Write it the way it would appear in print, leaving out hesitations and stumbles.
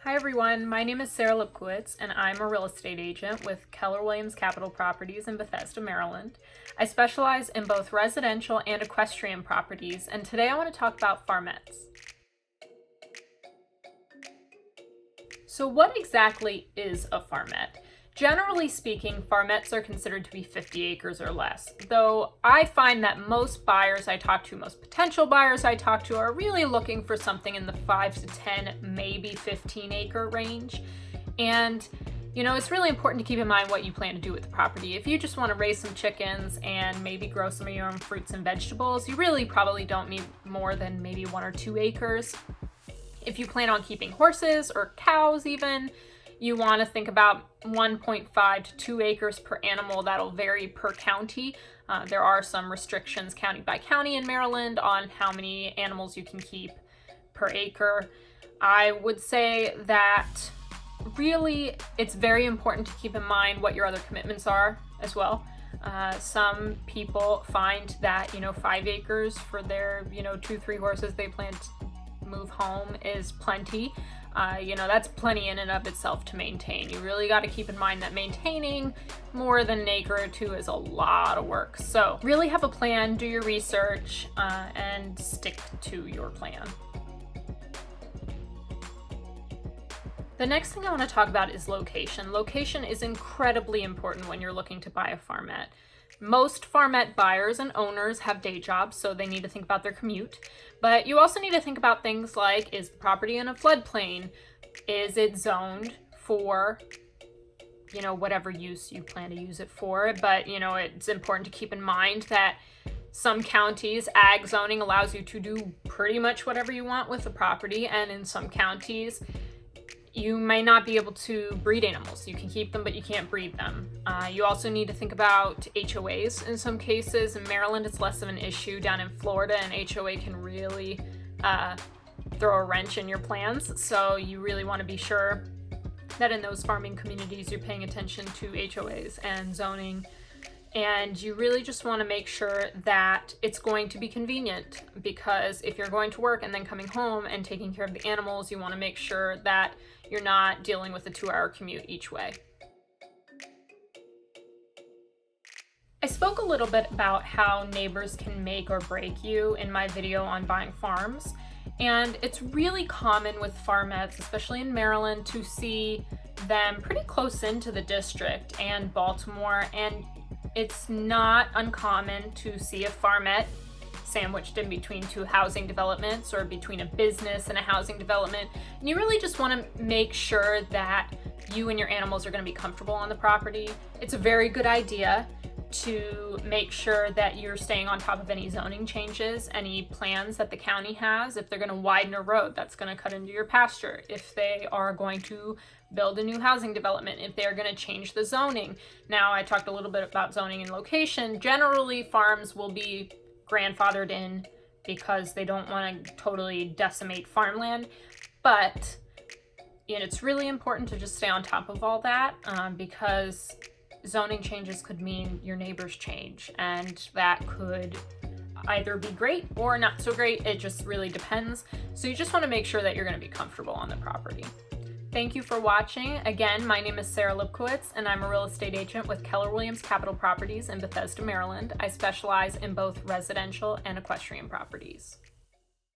Hi everyone, my name is Sarah Lipkowitz and I'm a real estate agent with Keller Williams Capital Properties in Bethesda, Maryland. I specialize in both residential and equestrian properties, and today I want to talk about farmettes. So what exactly is a farmette? Generally speaking, farmettes are considered to be 50 acres or less, though I find that most buyers I talk to, most potential buyers I talk to, are really looking for something in the 5 to 10, maybe 15 acre range. And it's really important to keep in mind what you plan to do with the property. If you just want to raise some chickens and maybe grow some of your own fruits and vegetables, you really probably don't need more than maybe 1 or 2 acres. If you plan on keeping horses or cows even, you want to think about 1.5 to 2 acres per animal. That'll vary per county. There are some restrictions county by county in Maryland on how many animals you can keep per acre. I would say that really it's very important to keep in mind what your other commitments are as well. Some people find that 5 acres for their 2-3 horses they plan to move home is plenty. That's plenty in and of itself to maintain. You really got to keep in mind that maintaining more than an acre or 2 is a lot of work. So really have a plan, do your research, and stick to your plan. The next thing I want to talk about is location. Location is incredibly important when you're looking to buy a farmette. Most farmette buyers and owners have day jobs, so they need to think about their commute. But you also need to think about things like, is the property in a floodplain? Is it zoned for, whatever use you plan to use it for? But, it's important to keep in mind that some counties, ag zoning allows you to do pretty much whatever you want with the property, and in some counties, you may not be able to breed animals. You can keep them, but you can't breed them. You also need to think about HOAs in some cases. In Maryland, it's less of an issue. Down in Florida, an HOA can really throw a wrench in your plans. So you really want to be sure that in those farming communities, you're paying attention to HOAs and zoning. And you really just want to make sure that it's going to be convenient, because if you're going to work and then coming home and taking care of the animals, you want to make sure that you're not dealing with a 2-hour commute each way. I spoke a little bit about how neighbors can make or break you in my video on buying farms. And it's really common with farmettes, especially in Maryland, to see them pretty close into the district and Baltimore. And it's not uncommon to see a farmette sandwiched in between 2 housing developments or between a business and a housing development. And you really just want to make sure that you and your animals are going to be comfortable on the property. It's a very good idea to make sure that you're staying on top of any zoning changes, any plans that the county has. If they're going to widen a road, that's going to cut into your pasture. If they are going to build a new housing development, if they're going to change the zoning. Now, I talked a little bit about zoning and location. Generally, farms will be grandfathered in because they don't want to totally decimate farmland. But it's really important to just stay on top of all that because zoning changes could mean your neighbors change, and that could either be great or not so great. It just really depends. So you just want to make sure that you're going to be comfortable on the property. Thank you for watching. Again, my name is Sarah Lipkowitz, and I'm a real estate agent with Keller Williams Capital Properties in Bethesda, Maryland. I specialize in both residential and equestrian properties.